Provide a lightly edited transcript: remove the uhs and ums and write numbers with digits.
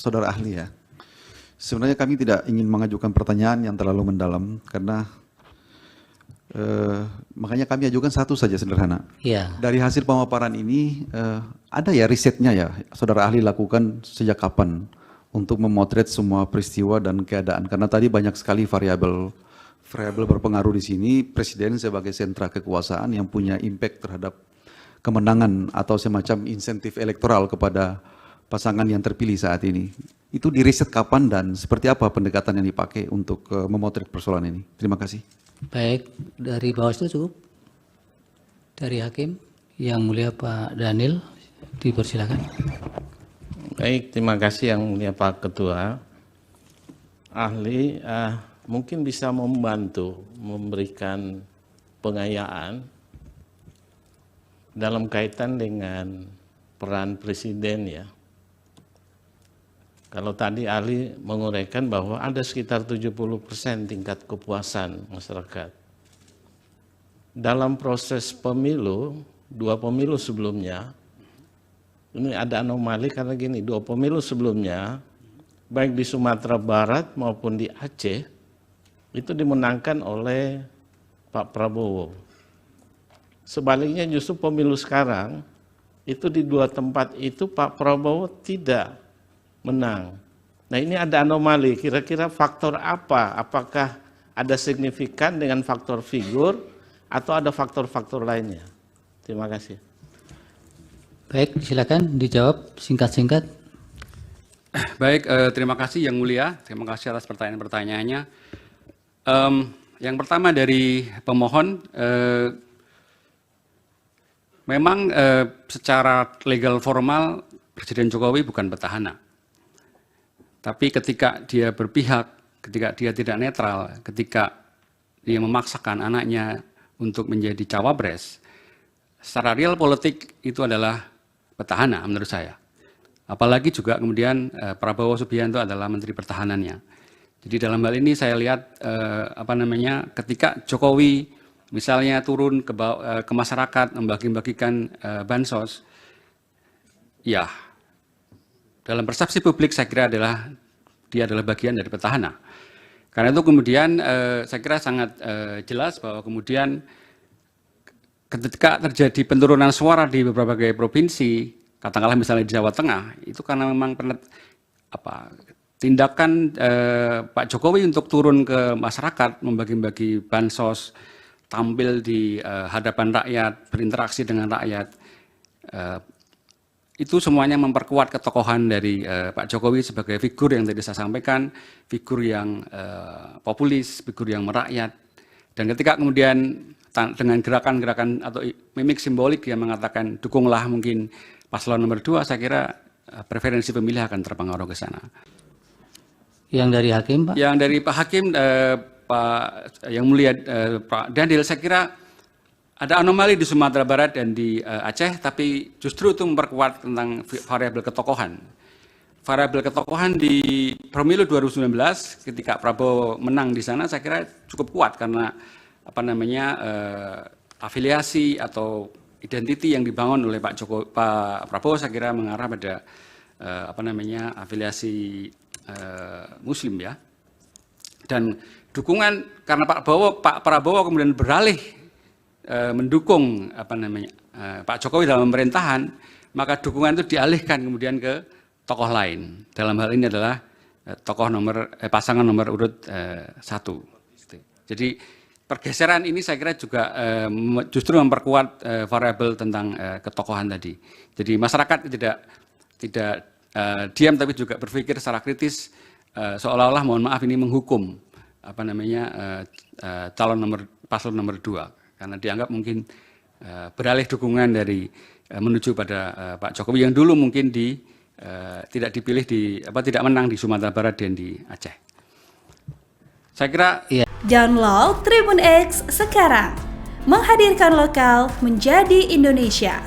saudara ahli ya. Sebenarnya kami tidak ingin mengajukan pertanyaan yang terlalu mendalam karena makanya kami ajukan satu saja sederhana. Ya. Dari hasil pemaparan ini ada ya risetnya ya, saudara ahli lakukan sejak kapan untuk memotret semua peristiwa dan keadaan, karena tadi banyak sekali variabel berpengaruh di sini. Presiden sebagai sentra kekuasaan yang punya impact terhadap kemenangan atau semacam insentif elektoral kepada pasangan yang terpilih saat ini. Itu diriset kapan dan seperti apa pendekatan yang dipakai untuk memotret persoalan ini? Terima kasih. Baik, dari Bawaslu cukup. Dari Hakim, Yang Mulia Pak Daniel, dipersilakan. Baik, terima kasih Yang Mulia Pak Ketua. Ahli mungkin bisa membantu memberikan pengayaan dalam kaitan dengan peran Presiden ya. Kalau tadi ahli menguraikan bahwa ada sekitar 70% tingkat kepuasan masyarakat. Dalam proses pemilu, 2 pemilu sebelumnya, ini ada anomali karena gini, 2 pemilu sebelumnya, baik di Sumatera Barat maupun di Aceh, itu dimenangkan oleh Pak Prabowo. Sebaliknya justru pemilu sekarang, itu di 2 tempat itu Pak Prabowo tidak menang. Nah ini ada anomali, kira-kira faktor apa? Apakah ada signifikan dengan faktor figur atau ada faktor-faktor lainnya? Terima kasih. Baik, silakan dijawab singkat-singkat. Baik, terima kasih Yang Mulia, terima kasih atas pertanyaan-pertanyaannya. Yang pertama dari pemohon, memang secara legal formal Presiden Jokowi bukan petahana. Tapi ketika dia berpihak, ketika dia tidak netral, ketika dia memaksakan anaknya untuk menjadi cawapres, secara real politik itu adalah petahana menurut saya. Apalagi juga kemudian Prabowo Subianto adalah Menteri Pertahanannya. Jadi dalam hal ini saya lihat ketika Jokowi misalnya turun ke masyarakat membagi-bagikan bansos, ya dalam persepsi publik saya kira dia adalah bagian dari petahana. Karena itu kemudian saya kira sangat jelas bahwa kemudian ketika terjadi penurunan suara di beberapa provinsi, katakanlah misalnya di Jawa Tengah, itu karena memang tindakan Pak Jokowi untuk turun ke masyarakat, membagi-bagi bansos, tampil di hadapan rakyat, berinteraksi dengan rakyat, itu semuanya memperkuat ketokohan dari Pak Jokowi sebagai figur yang tadi saya sampaikan, figur yang populis, figur yang merakyat. Dan ketika kemudian dengan gerakan-gerakan atau mimik simbolik yang mengatakan dukunglah mungkin paslon nomor 2, saya kira preferensi pemilih akan terpengaruh ke sana. Yang dari Hakim, Pak? Yang dari Pak Hakim, Pak Yang Mulia Pak Daniel, saya kira ada anomali di Sumatera Barat dan di Aceh, tapi justru itu memperkuat tentang variabel ketokohan. Variabel ketokohan di pemilu 2019 ketika Prabowo menang di sana saya kira cukup kuat karena afiliasi atau identiti yang dibangun oleh Pak Prabowo saya kira mengarah pada afiliasi Muslim ya. Dan dukungan karena Pak Prabowo kemudian beralih mendukung Pak Jokowi dalam pemerintahan, maka dukungan itu dialihkan kemudian ke tokoh lain. Dalam hal ini adalah pasangan nomor urut 1. Jadi pergeseran ini saya kira juga justru memperkuat variabel tentang ketokohan tadi. Jadi masyarakat tidak diam tapi juga berpikir secara kritis, seolah-olah mohon maaf ini menghukum paslon nomor 2 karena dianggap mungkin beralih dukungan dari menuju pada Pak Jokowi yang dulu mungkin tidak dipilih tidak menang di Sumatera Barat dan di Aceh. Saya kira Download Tribun X sekarang, menghadirkan lokal menjadi Indonesia.